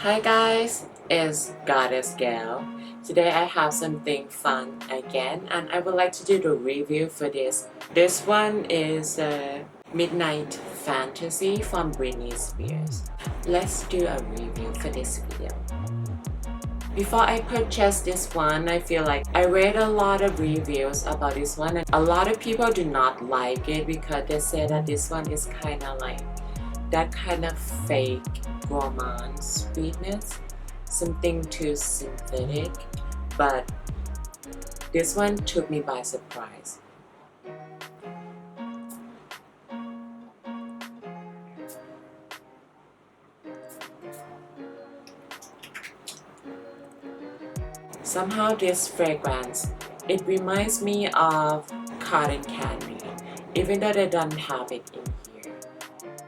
Hi guys, it's Goddess Gal. Today I have something fun again and I would like to do the review for this. This one is a Midnight Fantasy from Britney Spears. Let's do a review for this video. Before I purchased this one, I feel like I read a lot of reviews about this one and a lot of people do not like it because they say that this one is kind of like that kind of fake gourmand sweetness, something too synthetic, but this one took me by surprise. Somehow this fragrance, it reminds me of cotton candy, even though they don't have it in here.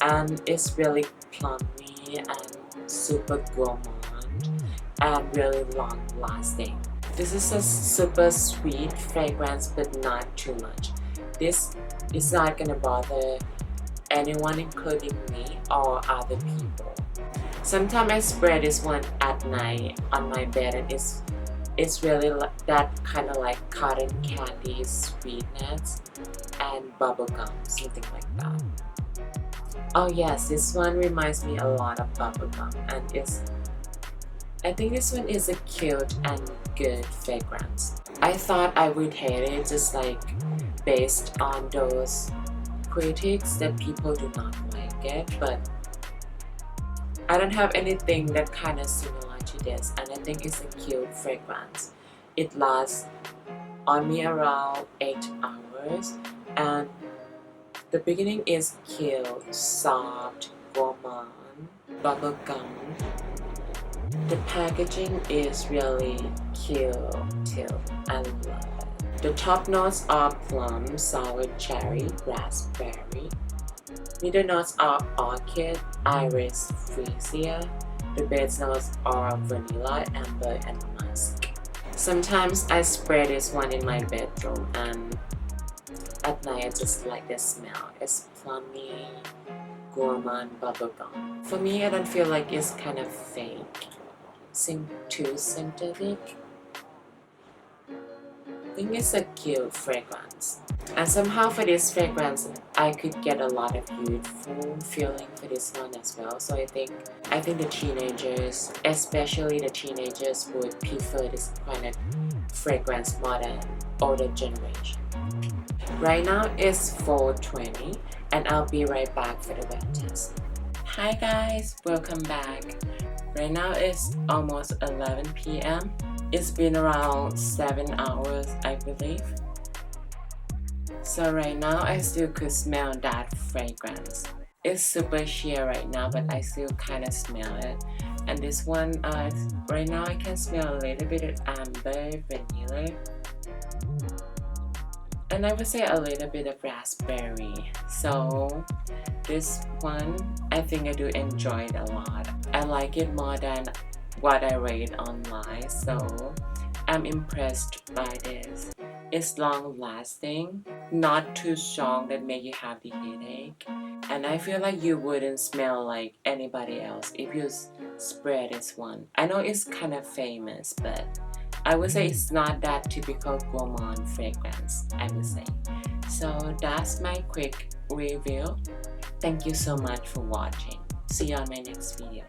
And it's really plummy and super gourmand and really long lasting. This is a super sweet fragrance but not too much. This is not gonna bother anyone including me or other people. Sometimes I spray this one at night on my bed and it's really that kind of like cotton candy sweetness and bubblegum, something like that. Oh yes, this one reminds me a lot of bubblegum and I think this one is a cute and good fragrance. I thought I would hate it just like based on those critics that people do not like it, but I don't have anything that kind of similar to this and I think it's a cute fragrance. It lasts on me around 8 hours and the beginning is cute, soft, gourmand, bubblegum. The packaging is really cute too, I love it. The top notes are plum, sour cherry, raspberry. Middle notes are orchid, iris, freesia. The base notes are vanilla, amber, and musk. Sometimes I spray this one in my bedroom and at night I just like the smell. It's plummy, gourmand bubblegum. For me, I don't feel like it's kind of fake, too synthetic. I think it's a cute fragrance. And somehow for this fragrance, I could get a lot of youthful feeling for this one as well. So I think the teenagers, especially the teenagers, would prefer this kind of fragrance more than older generation. Right now it's 4:20 and I'll be right back for the web test. Hi guys, welcome back. Right now it's almost 11 p.m. It's been around 7 hours, I believe. So right now I still could smell that fragrance. It's super sheer right now, but I still kind of smell it. And this one, right now I can smell a little bit of amber, vanilla, and I would say a little bit of raspberry. So this one, I think I do enjoy it a lot. I like it more than what I read online, so I'm impressed by this. It's long lasting, not too strong that make you have the headache, and I feel like you wouldn't smell like anybody else if you spray this one. I know it's kind of famous, but I would say it's not that typical gourmand fragrance, I would say. So that's my quick review. Thank you so much for watching. See you on my next video.